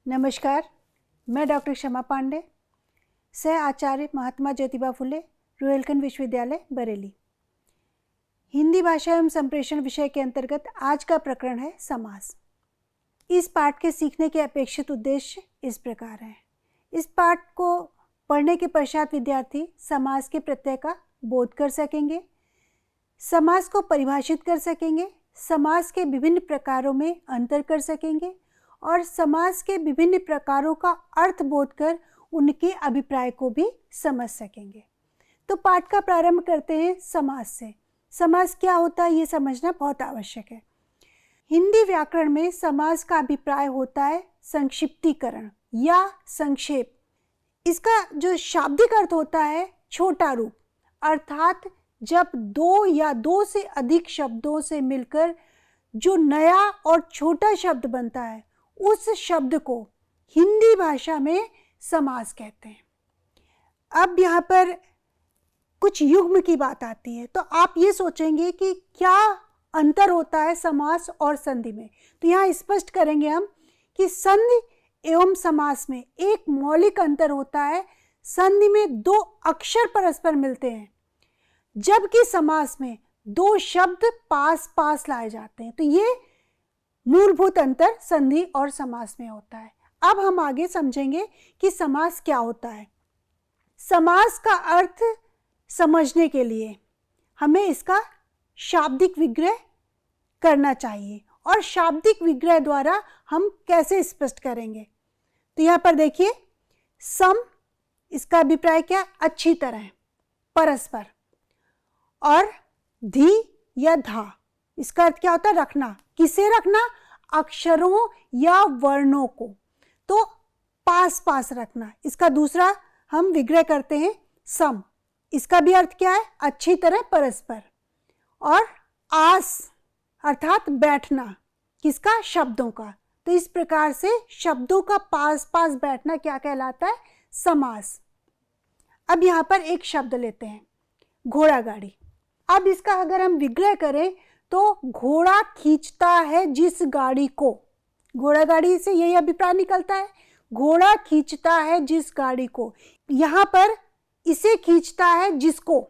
नमस्कार, मैं डॉक्टर क्षमा पांडे, सह आचार्य महात्मा ज्योतिबा फुले, रुहेलखंड विश्वविद्यालय बरेली। हिंदी भाषा एवं संप्रेषण विषय के अंतर्गत आज का प्रकरण है समास। इस पाठ के सीखने के अपेक्षित उद्देश्य इस प्रकार हैं। इस पाठ को पढ़ने के पश्चात विद्यार्थी समास के प्रत्यय का बोध कर सकेंगे, समास को परिभाषित कर सकेंगे, समास के विभिन्न प्रकारों में अंतर कर सकेंगे और समास के विभिन्न प्रकारों का अर्थ बोध कर उनके अभिप्राय को भी समझ सकेंगे। तो पाठ का प्रारंभ करते हैं समास से। समास क्या होता है ये समझना बहुत आवश्यक है। हिंदी व्याकरण में समास का अभिप्राय होता है संक्षिप्तीकरण या संक्षेप। इसका जो शाब्दिक अर्थ होता है छोटा रूप, अर्थात जब दो या दो से अधिक शब्दों से मिलकर जो नया और छोटा शब्द बनता है उस शब्द को हिंदी भाषा में समास कहते हैं। अब यहाँ पर कुछ युग्म की बात आती है, तो आप ये सोचेंगे कि क्या अंतर होता है समास और संधि में। तो यहाँ स्पष्ट करेंगे हम कि संधि एवं समास में एक मौलिक अंतर होता है। संधि में दो अक्षर परस्पर मिलते हैं, जबकि समास में दो शब्द पास पास लाए जाते हैं। तो ये मूलभूत अंतर संधि और समास में होता है। अब हम आगे समझेंगे कि समास क्या होता है। समास का अर्थ समझने के लिए हमें इसका शाब्दिक विग्रह करना चाहिए, और शाब्दिक विग्रह द्वारा हम कैसे स्पष्ट करेंगे। तो यहाँ पर देखिए, सम, इसका अभिप्राय क्या? अच्छी तरह, परस्पर। और धी या धा, इसका अर्थ क्या होता है? रखना। किसे रखना? अक्षरों या वर्णों को, तो पास पास रखना। इसका दूसरा हम विग्रह करते हैं सम। इसका भी अर्थ क्या है? अच्छी तरह, परस्पर। और आस अर्थात बैठना, किसका? शब्दों का। तो इस प्रकार से शब्दों का पास पास बैठना क्या कहलाता है? समास। अब यहाँ पर एक शब्द लेते हैं, घोड़ा गाड़ी। अब इसका अगर हम विग्रह करें तो घोड़ा खींचता है जिस गाड़ी को, घोड़ा गाड़ी से यही अभिप्राय निकलता है, घोड़ा खींचता है जिस गाड़ी को। यहाँ पर इसे खींचता है जिसको,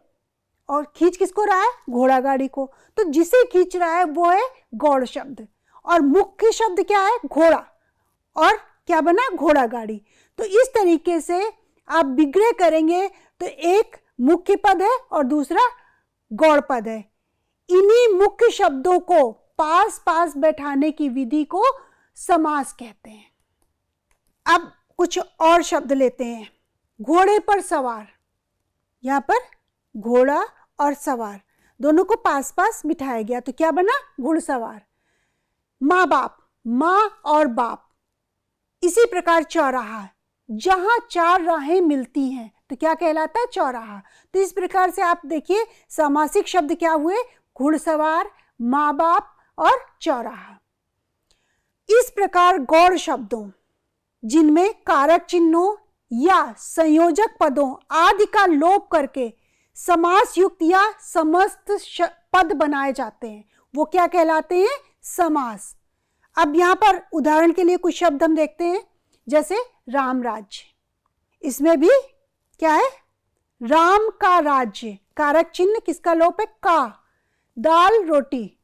और खींच किसको रहा है? घोड़ा गाड़ी को। तो जिसे खींच रहा है वो है गौड़ शब्द, और मुख्य शब्द क्या है? घोड़ा। और क्या बना? घोड़ा गाड़ी। तो इस तरीके से आप विग्रह करेंगे तो एक मुख्य पद है और दूसरा गौड़ पद है। इन्हीं मुख्य शब्दों को पास पास बैठाने की विधि को समास कहते हैं। अब कुछ और शब्द लेते हैं। घोड़े पर सवार, यहाँ पर घोड़ा और सवार दोनों को पास पास बिठाया गया, तो क्या बना? घुड़सवार। माँ बाप, माँ और बाप। इसी प्रकार चौराहा, जहां चार राहें मिलती हैं तो क्या कहलाता है? चौराहा। तो इस प्रकार से आप देखिए समासिक शब्द क्या हुए? घुड़सवार, माँ बाप और चौराहा। इस प्रकार गौड़ शब्दों जिनमें कारक चिन्हों या संयोजक पदों आदि का लोप करके समास युक्त या समस्त पद बनाए जाते हैं, वो क्या कहलाते हैं? समास। अब यहाँ पर उदाहरण के लिए कुछ शब्द हम देखते हैं, जैसे राम राज्य। इसमें भी क्या है? राम का राज्य, कारक चिन्ह किसका लोप है? का। दाल रोटी,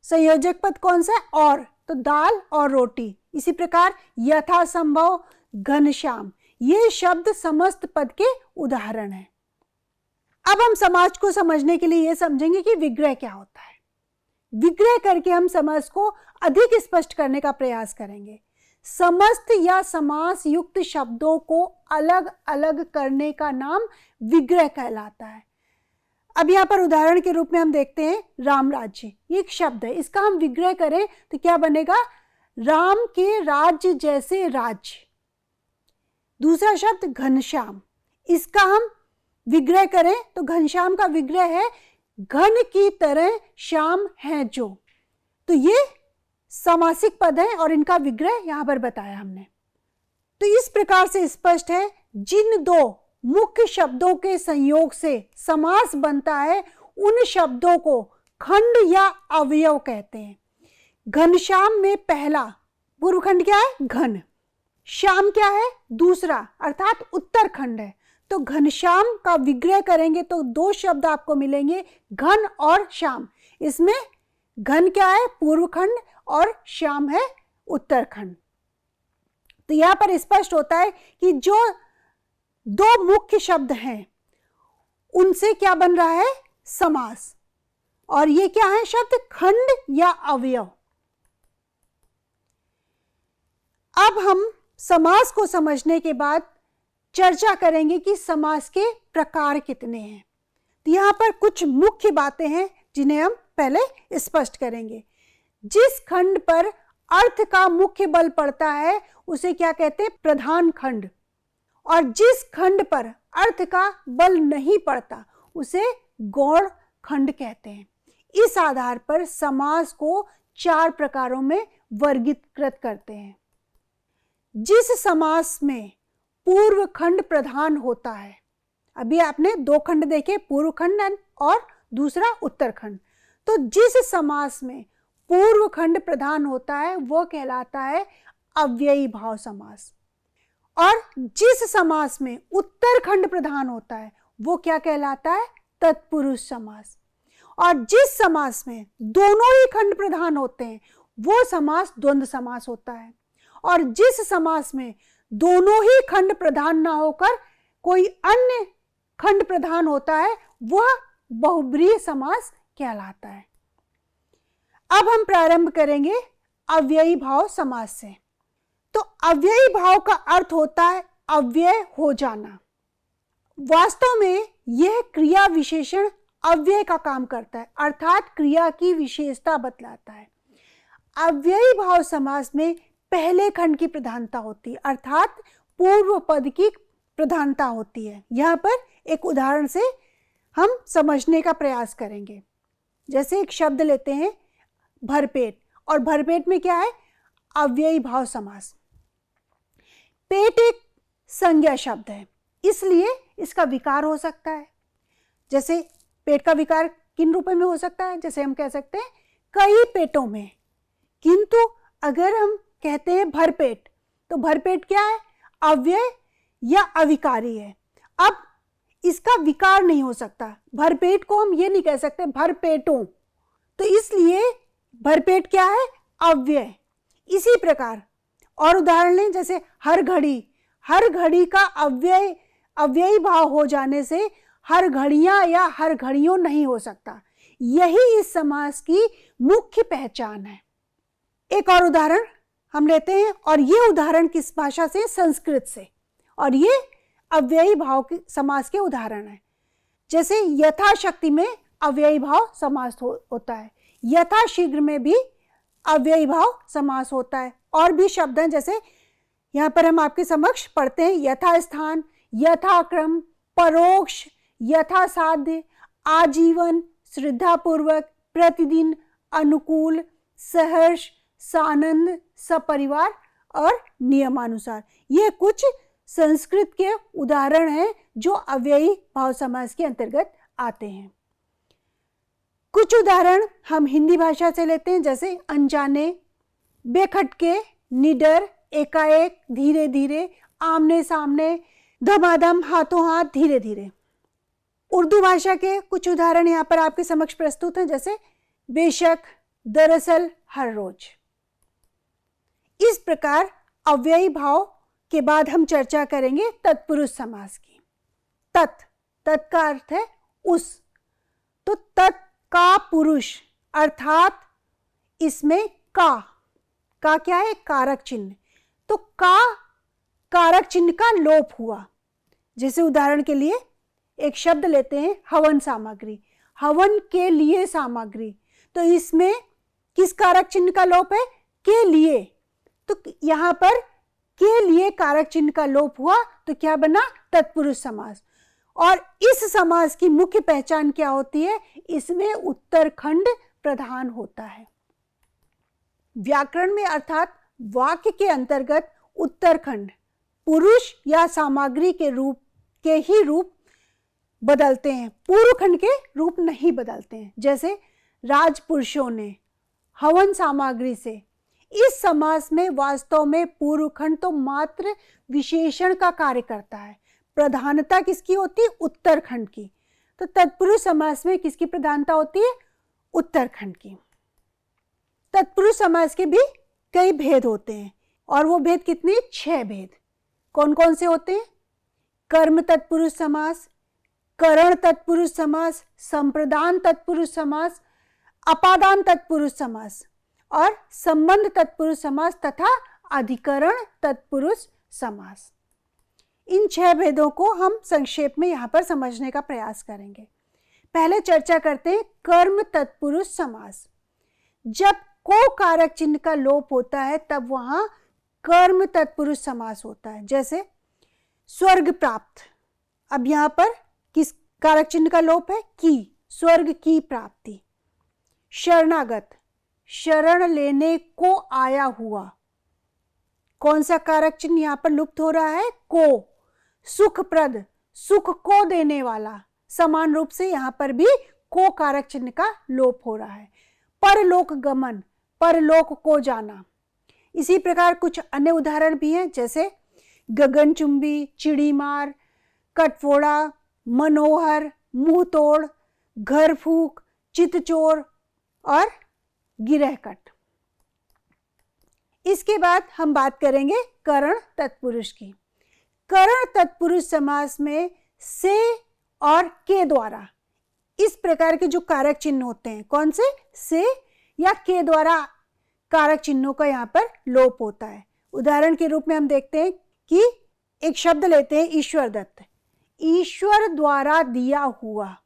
संयोजक पद कौन सा है? और, तो दाल और रोटी। इसी प्रकार यथासंभव, घनश्याम, ये शब्द समस्त पद के उदाहरण हैं। अब हम समास को समझने के लिए ये समझेंगे कि विग्रह क्या होता है। विग्रह करके हम समास को अधिक स्पष्ट करने का प्रयास करेंगे। समस्त या समास युक्त शब्दों को अलग अलग करने का नाम विग्रह कहलाता है। अब यहाँ पर उदाहरण के रूप में हम देखते हैं राम राज्य, ये एक शब्द है, इसका हम विग्रह करें तो क्या बनेगा? राम के राज्य जैसे राज्य। दूसरा शब्द घनश्याम, इसका हम विग्रह करें तो घनश्याम का विग्रह है घन की तरह श्याम है जो। तो ये समासिक पद है और इनका विग्रह यहां पर बताया हमने। तो इस प्रकार से स्पष्ट है, जिन दो मुख्य शब्दों के संयोग से समास बनता है उन शब्दों को खंड या अवयव कहते हैं। घनश्याम में पहला पूर्वखंड क्या है? घन। श्याम क्या है? दूसरा, अर्थात उत्तरखंड है। तो घनश्याम का विग्रह करेंगे तो दो शब्द आपको मिलेंगे, घन और श्याम। इसमें घन क्या है? पूर्वखंड, और श्याम है उत्तरखंड। तो यहां पर स्पष्ट होता है कि जो दो मुख्य शब्द हैं उनसे क्या बन रहा है? समास। और ये क्या है शब्द? खंड या अवयव। अब हम समास को समझने के बाद चर्चा करेंगे कि समास के प्रकार कितने हैं। तो यहां पर कुछ मुख्य बातें हैं जिन्हें हम पहले स्पष्ट करेंगे। जिस खंड पर अर्थ का मुख्य बल पड़ता है उसे क्या कहते हैं? प्रधान खंड। और जिस खंड पर अर्थ का बल नहीं पड़ता उसे गौण खंड कहते हैं। इस आधार पर समास को 4 प्रकारों में वर्गीकृत करते हैं। जिस समास में पूर्व खंड प्रधान होता है, अभी आपने 2 खंड देखे, पूर्व खंड और दूसरा उत्तरखंड। तो जिस समास में पूर्व खंड प्रधान होता है वो कहलाता है अव्ययी भाव समास। और जिस समास में उत्तरखंड प्रधान होता है वो क्या कहलाता है? तत्पुरुष समास। और जिस समास में दोनों ही खंड प्रधान होते हैं वो समास द्वंद्व समास होता है। और जिस समास में दोनों ही खंड प्रधान ना होकर कोई अन्य खंड प्रधान होता है वह बहुब्रीहि समास कहलाता है। अब हम प्रारंभ करेंगे अव्ययी भाव समास से। तो अव्ययी भाव का अर्थ होता है अव्यय हो जाना। वास्तव में यह क्रिया विशेषण अव्यय का काम करता है, अर्थात क्रिया की विशेषता बतलाता है। अव्ययी भाव समास में पहले खंड की प्रधानता होती है, अर्थात पूर्व पद की प्रधानता होती है। यहाँ पर एक उदाहरण से हम समझने का प्रयास करेंगे। जैसे एक शब्द लेते हैं भरपेट, और भरपेट में क्या है? अव्ययी भाव समास। पेट एक संज्ञा शब्द है, इसलिए इसका विकार हो सकता है। जैसे पेट का विकार किन रूपों में हो सकता है? जैसे हम कह सकते हैं कई पेटों में। किंतु अगर हम कहते हैं भरपेट, तो भरपेट क्या है? अव्यय या अविकारी है। अब इसका विकार नहीं हो सकता। भरपेट को हम ये नहीं कह सकते भरपेटों, तो इसलिए भरपेट क्या है? अव्यय। इसी प्रकार और उदाहरण लें, जैसे हर घड़ी, हर घड़ी का अव्ययी भाव हो जाने से हर घड़ियां या हर घड़ियों नहीं हो सकता। यही इस समास की मुख्य पहचान है। एक और उदाहरण हम लेते हैं, और ये उदाहरण किस भाषा से? संस्कृत से। और ये अव्ययी भाव के समास के उदाहरण है। जैसे यथाशक्ति में अव्ययी भाव समास होता है, यथाशीघ्र में भी अव्ययी भाव समास होता है। और भी शब्द हैं, जैसे यहाँ पर हम आपके समक्ष पढ़ते हैं यथास्थान, यथाक्रम, परोक्ष, यथासाध्य, आजीवन, श्रद्धापूर्वक, प्रतिदिन, अनुकूल, सहर्ष, सानंद, सपरिवार और नियमानुसार। ये कुछ संस्कृत के उदाहरण हैं जो अव्ययी भाव समास के अंतर्गत आते हैं। कुछ उदाहरण हम हिंदी भाषा से लेते हैं, जैसे अनजाने, बेखटके, निडर, एकाएक, धीरे धीरे, आमने सामने, धमाधम, हाथों हाथ, धीरे धीरे। उर्दू भाषा के कुछ उदाहरण यहाँ पर आपके समक्ष प्रस्तुत हैं, जैसे बेशक, दरअसल, हर रोज। इस प्रकार अव्ययी भाव के बाद हम चर्चा करेंगे तत्पुरुष समास की। तत् का अर्थ है उस, तो तत् का पुरुष, अर्थात इसमें का क्या है? कारक चिन्ह। तो का कारक चिन्ह का लोप हुआ। जैसे उदाहरण के लिए एक शब्द लेते हैं हवन सामग्री, हवन के लिए सामग्री। तो इसमें किस कारक चिन्ह का लोप है? के लिए। तो यहां पर के लिए कारक चिन्ह का लोप हुआ, तो क्या बना? तत्पुरुष समास। और इस समास की मुख्य पहचान क्या होती है? इसमें उत्तरखंड प्रधान होता है। व्याकरण में अर्थात वाक्य के अंतर्गत उत्तरखंड पुरुष या सामग्री के ही रूप बदलते हैं, पूर्वखंड के रूप नहीं बदलते हैं। जैसे राजपुरुषों ने हवन सामग्री से, इस समास में वास्तव में पूर्व खंड तो मात्र विशेषण का कार्य करता है, प्रधानता किसकी होती है? उत्तर खंड की। तो तत्पुरुष समास में किसकी प्रधानता होती है? उत्तर खंड की। तत्पुरुष समास के भी कई भेद होते हैं, और वो भेद कितने? 6 भेद। कौन कौन से होते हैं? कर्म तत्पुरुष समास, करण तत्पुरुष समास, संप्रदान तत्पुरुष समास, अपादान तत्पुरुष समास और संबंध तत्पुरुष समास तथा अधिकरण तत्पुरुष समास। इन 6 भेदों को हम संक्षेप में यहाँ पर समझने का प्रयास करेंगे। पहले चर्चा करते हैं कर्म तत्पुरुष समास। जब को कारक चिन्ह का लोप होता है तब वहां कर्म तत्पुरुष समास होता है। जैसे स्वर्ग प्राप्त, अब यहाँ पर किस कारक चिन्ह का लोप है? की, स्वर्ग की प्राप्ति। शरणागत, शरण लेने को आया हुआ, कौन सा कारक चिन्ह यहाँ पर लुप्त हो रहा है? को। सुखप्रद, सुख को देने वाला, समान रूप से यहाँ पर भी को कारक चिन्ह का लोप हो रहा है। परलोक गमन, परलोक को जाना। इसी प्रकार कुछ अन्य उदाहरण भी हैं, जैसे गगनचुंबी, चिड़ीमार, कटफोड़ा, मनोहर, मुंहतोड़, घर फूक, चितचोर और गिरहकट। इसके बाद हम बात करेंगे करण तत्पुरुष की। करण तत्पुरुष समास में से और के द्वारा इस प्रकार के जो कारक चिन्ह होते हैं, कौन से? से या के द्वारा कारक चिन्हों का यहाँ पर लोप होता है। उदाहरण के रूप में हम देखते हैं कि एक शब्द लेते हैं ईश्वर दत्त, ईश्वर द्वारा दिया हुआ।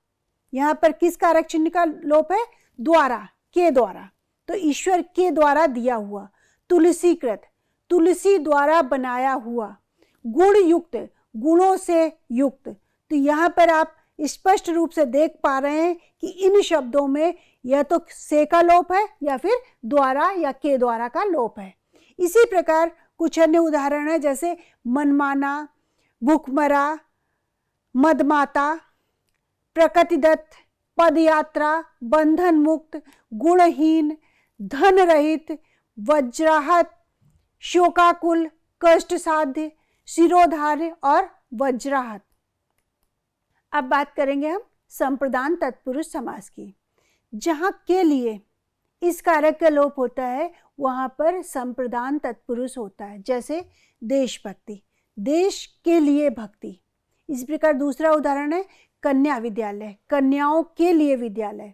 यहाँ पर किस कारक चिन्ह का लोप है? द्वारा, के द्वारा। तो ईश्वर के द्वारा दिया हुआ। तुलसीकृत, तुलसी द्वारा बनाया हुआ। गुण युक्त, गुणों से युक्त। तो यहाँ पर आप स्पष्ट रूप से देख पा रहे हैं कि इन शब्दों में या तो से का लोप है या फिर द्वारा या के द्वारा का लोप है। इसी प्रकार कुछ अन्य उदाहरण है, जैसे मनमाना, भूखमरा, मदमाता, प्रकृतिदत्त, पदयात्रा, बंधन मुक्त, गुणहीन, धन रहित, वज्राहत, शोकाकुल, कष्ट साध्य, शिरोधार्य और वज्राहत। अब बात करेंगे हम संप्रदान तत्पुरुष समास की। जहाँ के लिए इस कारक का लोप होता है वहाँ पर संप्रदान तत्पुरुष होता है, जैसे देशभक्ति, देश के लिए भक्ति। इस प्रकार दूसरा उदाहरण है कन्या विद्यालय, कन्याओं के लिए विद्यालय।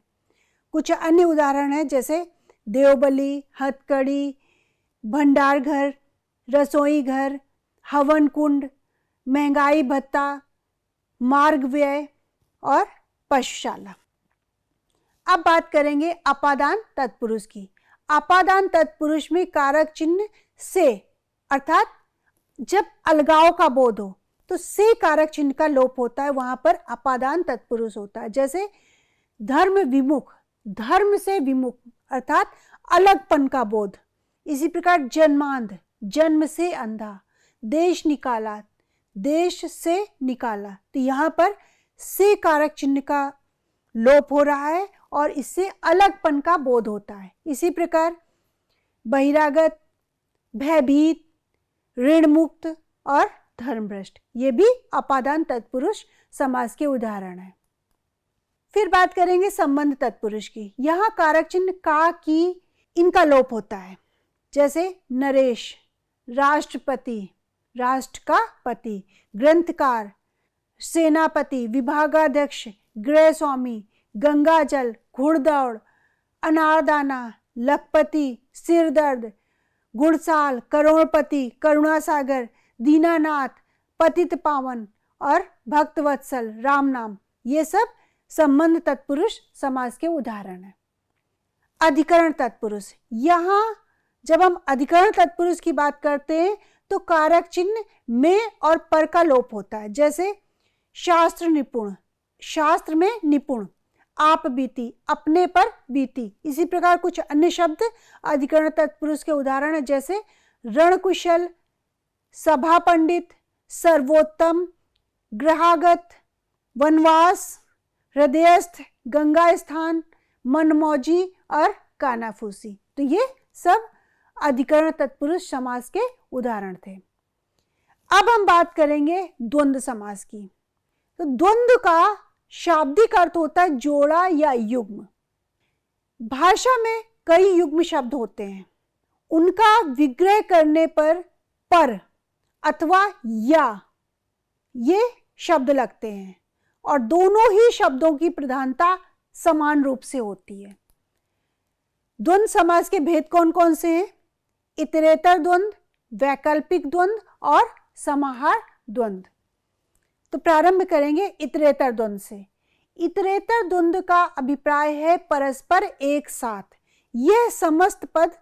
कुछ अन्य उदाहरण है, जैसे देवबली, हथकड़ी, भंडार घर, रसोई घर, हवन कुंड, महंगाई भत्ता, मार्ग व्यय और पशुशाला। अब बात करेंगे अपादान तत्पुरुष की। अपादान तत्पुरुष में कारक चिन्ह से, अर्थात जब अलगाव का बोध हो तो से कारक चिन्ह का लोप होता है, वहां पर अपादान तत्पुरुष होता है। जैसे धर्म विमुख, धर्म से विमुख अर्थात अलगपन का बोध। इसी प्रकार जन्मांध, जन्म से अंधा, देश निकाला, देश से निकाला। तो यहाँ पर से कारक चिन्ह का लोप हो रहा है और इससे अलगपन का बोध होता है। इसी प्रकार बहिरागत, भयभीत, ऋण मुक्त और धर्मभ्रष्ट, ये भी अपादान तत्पुरुष समास के उदाहरण हैं। फिर बात करेंगे संबंध तत्पुरुष की। यहाँ कारक चिन्ह का, की, इनका लोप होता है। जैसे नरेश, राष्ट्रपति, राष्ट्र का पति, ग्रंथकार, सेनापति, विभागाध्यक्ष, गृह स्वामी, गंगाजल, घुड़दौड़, अनारदाना, लखपति, सिरदर्द, गुड़साल, करोड़पति, करुणासागर, दीनानाथ, पतित पावन और भक्तवत्सल, राम नाम, ये सब संबंध तत्पुरुष समास के उदाहरण हैं। अधिकरण तत्पुरुष, यहाँ जब हम अधिकरण तत्पुरुष की बात करते हैं तो कारक चिन्ह में और पर का लोप होता है। जैसे शास्त्र निपुण, शास्त्र में निपुण, आप बीती, अपने पर बीती। इसी प्रकार कुछ अन्य शब्द अधिकरण तत्पुरुष के उदाहरण है, जैसे रणकुशल, सभा पंडित, सर्वोत्तम, ग्रहागत, वनवास, हृदयस्थ, गंगा स्थान, मनमौजी और कानाफूसी। तो ये सब अधिकरण तत्पुरुष समास के उदाहरण थे। अब हम बात करेंगे द्वंद्व समास की। तो द्वंद्व का शाब्दिक अर्थ होता है जोड़ा या युग्म। भाषा में कई युग्म शब्द होते हैं, उनका विग्रह करने पर अथवा या ये शब्द लगते हैं और दोनों ही शब्दों की प्रधानता समान रूप से होती है। द्वंद्व समास के भेद कौन कौन से हैं? इतरेतर द्वंद्व, वैकल्पिक द्वंद्व और समाहार द्वंद्व। तो प्रारंभ करेंगे इतरेतर द्वंद्व से। इतरेतर द्वंद्व का अभिप्राय है परस्पर एक साथ, यह समस्त पद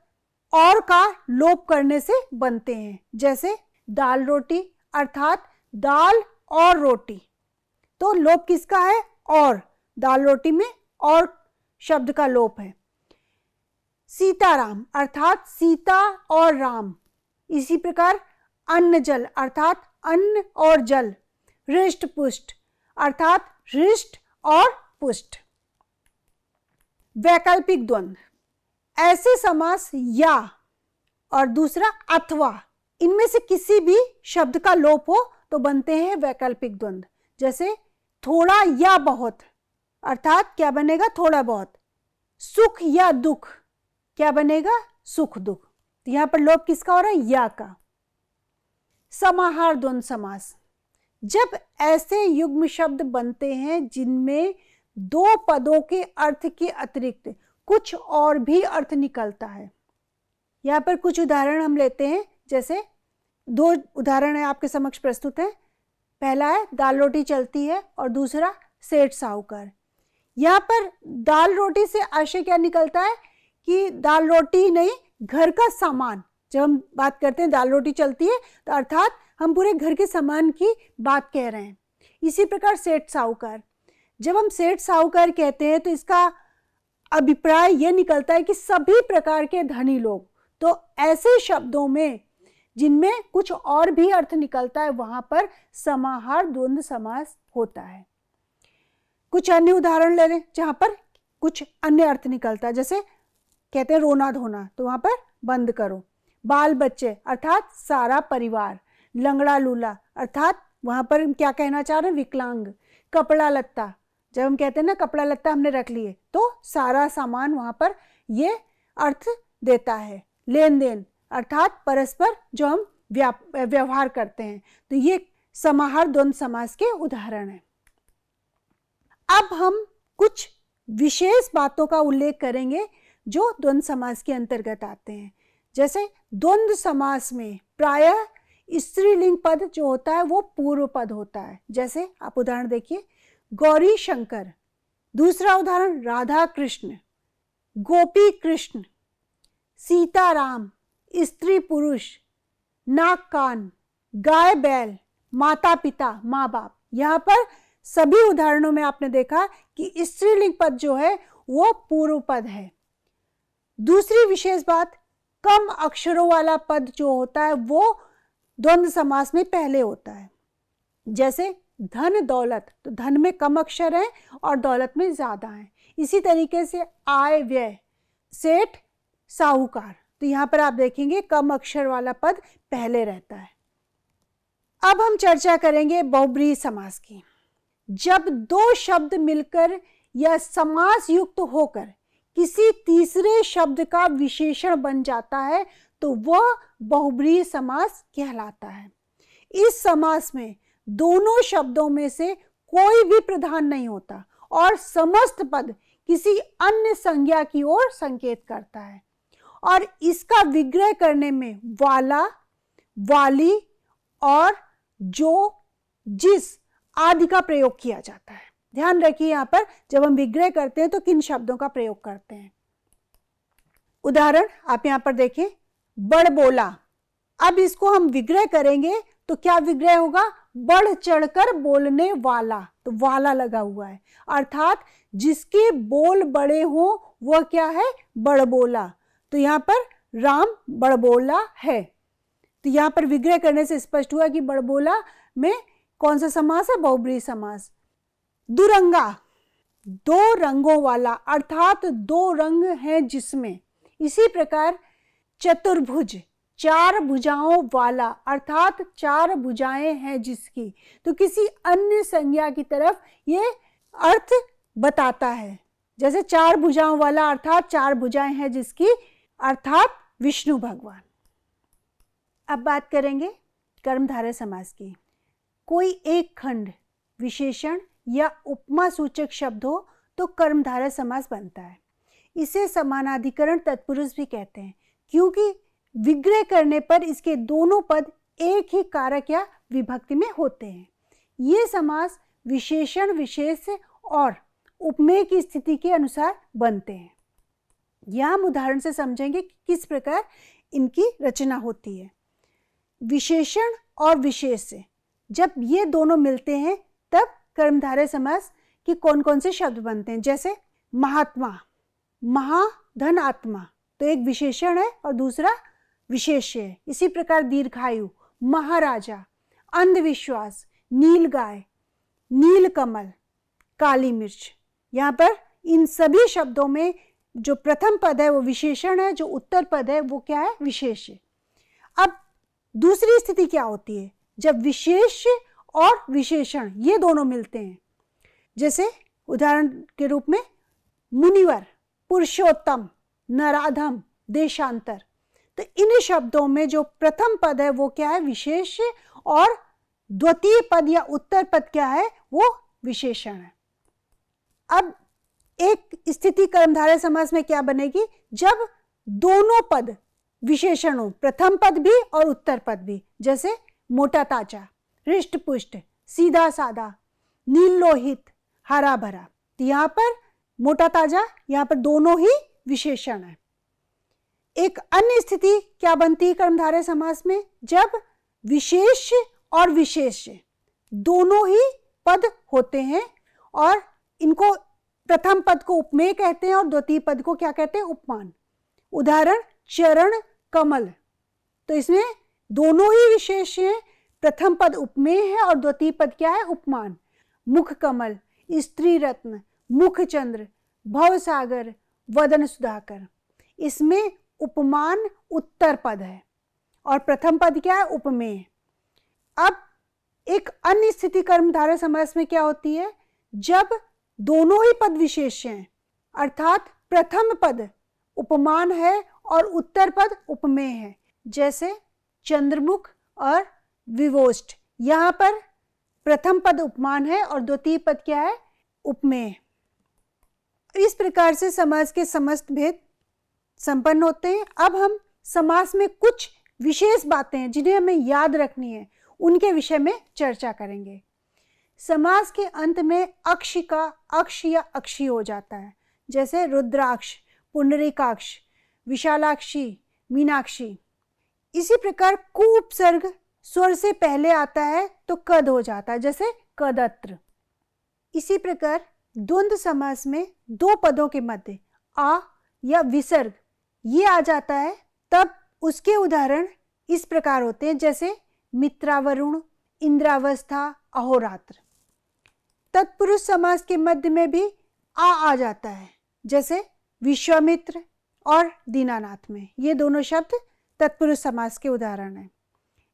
और का लोप करने से बनते हैं, जैसे दाल रोटी अर्थात दाल और रोटी। तो लोप किसका है? और। दाल रोटी में और शब्द का लोप है। सीताराम अर्थात सीता और राम। इसी प्रकार अन्न जल अर्थात अन्न और जल। हृष्ट पुष्ट अर्थात हृष्ट और पुष्ट। वैकल्पिक द्वंद्व, ऐसे समास या और दूसरा अथवा, इनमें से किसी भी शब्द का लोप हो तो बनते हैं वैकल्पिक द्वंद्व। जैसे थोड़ा या बहुत अर्थात क्या बनेगा? थोड़ा बहुत। सुख या दुख क्या बनेगा? सुख दुख। तो यहां पर लोप किसका हो रहा है? या का। समाहार द्वंद्व समास, जब ऐसे युग्म शब्द बनते हैं जिनमें दो पदों के अर्थ के अतिरिक्त कुछ और भी अर्थ निकलता है। यहां पर कुछ उदाहरण हम लेते हैं, जैसे दो उदाहरण है आपके समक्ष प्रस्तुत है। पहला है दाल रोटी चलती है और दूसरा सेठ साहूकार। यहाँ पर दाल रोटी से आशय क्या निकलता है कि दाल रोटी नहीं, घर का सामान। जब हम बात करते हैं दाल रोटी चलती है तो अर्थात हम पूरे घर के सामान की बात कह रहे हैं। इसी प्रकार सेठ साहूकार, जब हम सेठ साहूकार कहते हैं तो इसका अभिप्राय यह निकलता है कि सभी प्रकार के धनी लोग। तो ऐसे शब्दों में जिनमें कुछ और भी अर्थ निकलता है वहां पर समाहार द्वंद्व समास होता है। कुछ अन्य उदाहरण ले लें जहां पर कुछ अन्य अर्थ निकलता है, जैसे कहते हैं रोना धोना, तो वहां पर बंद करो। बाल बच्चे अर्थात सारा परिवार। लंगड़ा लूला अर्थात वहां पर हम क्या कहना चाह रहे हैं? विकलांग। कपड़ा लत्ता, जब हम कहते हैं ना कपड़ा लत्ता हमने रख लिए, तो सारा सामान वहां पर ये अर्थ देता है। लेन देन अर्थात परस्पर जो हम व्यवहार करते हैं। तो ये समाहार द्वंद्व समास के उदाहरण हैं। अब हम कुछ विशेष बातों का उल्लेख करेंगे जो द्वंद्व समास के अंतर्गत आते हैं। जैसे द्वंद्व समास में प्रायः स्त्रीलिंग पद जो होता है वो पूर्व पद होता है। जैसे आप उदाहरण देखिए, गौरी शंकर। दूसरा उदाहरण राधा कृष्ण, गोपी कृष्ण, सीताराम, स्त्री पुरुष, नाक कान, गाय बैल, माता पिता माँ बाप। यहाँ पर सभी उदाहरणों में आपने देखा कि स्त्रीलिंग पद जो है वो पूर्व पद है। दूसरी विशेष बात, कम अक्षरों वाला पद जो होता है वो द्वंद्व समास में पहले होता है। जैसे धन दौलत, तो धन में कम अक्षर है और दौलत में ज्यादा है। इसी तरीके से आय व्यय, सेठ साहूकार, तो यहां पर आप देखेंगे कम अक्षर वाला पद पहले रहता है। अब हम चर्चा करेंगे बहुब्रीहि समास की। जब दो शब्द मिलकर या समास युक्त होकर किसी तीसरे शब्द का विशेषण बन जाता है तो वह बहुब्रीहि समास कहलाता है। इस समास में दोनों शब्दों में से कोई भी प्रधान नहीं होता और समस्त पद किसी अन्य संज्ञा की ओर संकेत करता है और इसका विग्रह करने में वाला, वाली और जो, जिस आदि का प्रयोग किया जाता है। ध्यान रखिए यहाँ पर जब हम विग्रह करते हैं तो किन शब्दों का प्रयोग करते हैं। उदाहरण आप यहाँ पर देखें, बड़ बोला। अब इसको हम विग्रह करेंगे तो क्या विग्रह होगा? बढ़ चढ़कर बोलने वाला, तो वाला लगा हुआ है अर्थात जिसके बोल बड़े हो वह क्या है? बड़बोला। तो यहाँ पर राम बड़बोला है। तो यहाँ पर विग्रह करने से स्पष्ट हुआ कि बड़बोला में कौन सा समास है? बहुब्रीहि समास। दुरंगा, दो रंगों वाला अर्थात दो रंग हैं जिसमें। इसी प्रकार चतुर्भुज, चार भुजाओं वाला, अर्थात चार भुजाएं हैं जिसकी, तो किसी अन्य संज्ञा की तरफ ये अर्थ बताता है। जैसे चार भुजाओं वाला अर्थात चार भुजाएं हैं जिसकी, अर्थात विष्णु भगवान। अब बात करेंगे कर्मधारय समास की। कोई एक खंड विशेषण या उपमा सूचक शब्द हो तो कर्मधारय समास बनता है। इसे समानाधिकरण तत्पुरुष भी कहते हैं, क्योंकि विग्रह करने पर इसके दोनों पद एक ही कारक या विभक्ति में होते हैं। ये समास विशेषण, विशेष और उपमेय की स्थिति के अनुसार बनते हैं। यहाँ हम उदाहरण से समझेंगे कि किस प्रकार इनकी रचना होती है। विशेषण और विशेष से जब ये दोनों मिलते हैं तब कर्मधारय समास के कौन कौन से शब्द बनते हैं। जैसे महात्मा, महा धन आत्मा, तो एक विशेषण है और दूसरा विशेष्य है। इसी प्रकार दीर्घायु, महाराजा, अंधविश्वास, नीलगाय, नीलकमल, काली मिर्च। यहाँ पर इन सभी शब्दों में जो प्रथम पद है वो विशेषण है, जो उत्तर पद है वो क्या है, विशेष्य। अब दूसरी स्थिति क्या होती है, जब विशेष्य और विशेषण ये दोनों मिलते हैं। जैसे उदाहरण के रूप में मुनिवर, पुरुषोत्तम, नराधम, देशांतर। तो इन शब्दों में जो प्रथम पद है वो क्या है, विशेष्य, और द्वितीय पद या उत्तर पद क्या है, वो विशेषण है। अब एक स्थिति कर्मधारय समास में क्या बनेगी, जब दोनों पद विशेषण हो, प्रथम पद भी और उत्तर पद भी। जैसे मोटा ताजा, हृष्ट पुष्ट, सीधा सादा, नील लोहित, हरा भरा। तो यहाँ पर मोटा ताजा, यहाँ पर दोनों ही विशेषण है। एक अन्य स्थिति क्या बनती है कर्मधारय समास में, जब विशेष्य और विशेष्य दोनों ही पद होते हैं और इनको प्रथम पद को उपमेय कहते हैं और द्वितीय पद को क्या कहते हैं, उपमान। उदाहरण चरण, कमल। तो इसमें दोनों ही विशेष्य हैं, प्रथम पद उपमेय है और द्वितीय पद क्या है, उपमान। मुख कमल, स्त्री रत्न, मुख चंद्र, भवसागर, वदन सुधाकर। इसमें उपमान उत्तर पद है और प्रथम पद क्या है, उपमेय। अब एक अन्य स्थिति कर्मधारय समास में क्या होती है, जब दोनों ही पद विशेष्य हैं, अर्थात प्रथम पद उपमान है और उत्तर पद उपमेय है। जैसे चंद्रमुख और विवोष्ट, यहाँ पर प्रथम पद उपमान है और द्वितीय पद क्या है, उपमेय। इस प्रकार से समास के समस्त भेद संपन्न होते हैं। अब हम समास में कुछ विशेष बातें हैं जिन्हें हमें याद रखनी है, उनके विषय में चर्चा करेंगे। समास के अंत में अक्ष का अक्ष या अक्षी हो जाता है। जैसे रुद्राक्ष, पुंडरीकाक्ष, विशालाक्षी, मीनाक्षी। इसी प्रकार कु उपसर्ग स्वर से पहले आता है तो कद हो जाता है, जैसे कदत्र। इसी प्रकार द्वंद्व समास में दो पदों के मध्य आ या विसर्ग ये आ जाता है, तब उसके उदाहरण इस प्रकार होते हैं। जैसे मित्रावरुण, इंद्रावस्था, अहोरात्र। तत्पुरुष समास के मध्य में भी आ जाता है, जैसे विश्वामित्र और दीनानाथ में। ये दोनों शब्द तत्पुरुष समास के उदाहरण हैं।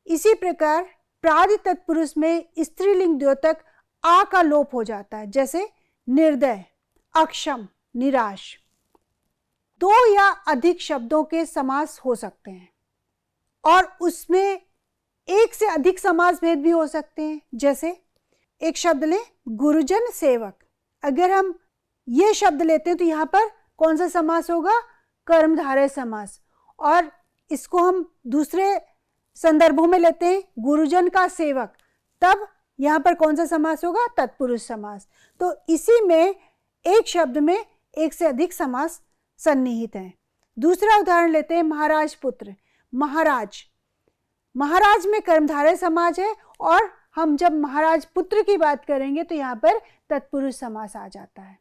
इसी प्रकार प्रादि तत्पुरुष में स्त्रीलिंग द्योतक आ का लोप हो जाता है, जैसे निर्दय, अक्षम, निराश। दो या अधिक शब्दों के समास हो सकते हैं और उसमें एक से अधिक समास भेद भी हो सकते हैं। जैसे एक शब्द लें, गुरुजन सेवक। अगर हम ये शब्द लेते हैं तो यहाँ पर कौन सा समास होगा, कर्मधारय समास। और इसको हम दूसरे संदर्भों में लेते हैं, गुरुजन का सेवक, तब यहाँ पर कौन सा समास होगा, तत्पुरुष समास। तो इसी में एक शब्द में एक से अधिक समास सन्निहित हैं। दूसरा उदाहरण लेते हैं, महाराज पुत्र, महाराज। महाराज में कर्मधारय समास है और हम जब महाराज पुत्र की बात करेंगे तो यहाँ पर तत्पुरुष समास आ जाता है।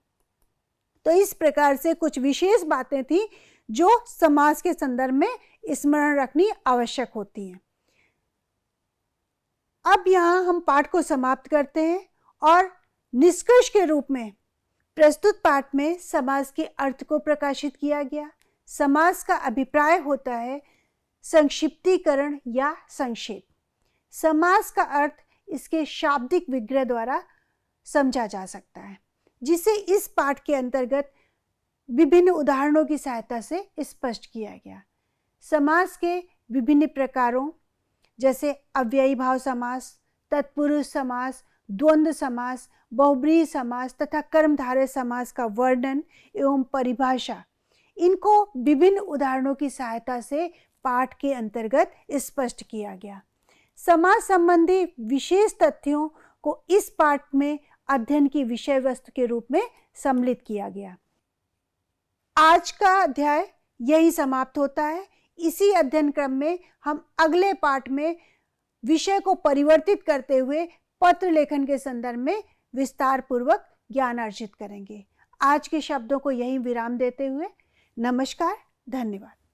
तो इस प्रकार से कुछ विशेष बातें थी जो समास के संदर्भ में स्मरण रखनी आवश्यक होती हैं। अब यहाँ हम पाठ को समाप्त करते हैं और निष्कर्ष के रूप में प्रस्तुत पाठ में समास के अर्थ को प्रकाशित किया गया। समास का अभिप्राय होता है संक्षिप्तीकरण या संक्षेप। समास का अर्थ इसके शाब्दिक विग्रह द्वारा समझा जा सकता है, जिसे इस पाठ के अंतर्गत विभिन्न उदाहरणों की सहायता से स्पष्ट किया गया। समास के विभिन्न प्रकारों जैसे अव्ययी भाव समास, तत्पुरुष समास, द्वंद्व समास, बहुब्रीहि समास तथा कर्मधारय समास का वर्णन एवं परिभाषा, इनको विभिन्न उदाहरणों की सहायता से पाठ के अंतर्गत स्पष्ट किया गया। समास संबंधी विशेष तथ्यों को इस पाठ में अध्ययन की विषय वस्तु के रूप में सम्मिलित किया गया। आज का अध्याय यही समाप्त होता है। इसी अध्ययन क्रम में हम अगले पाठ में विषय को परिवर्तित करते हुए पत्र लेखन के संदर्भ में विस्तार पूर्वक ज्ञान अर्जित करेंगे। आज के शब्दों को यहीं विराम देते हुए नमस्कार, धन्यवाद।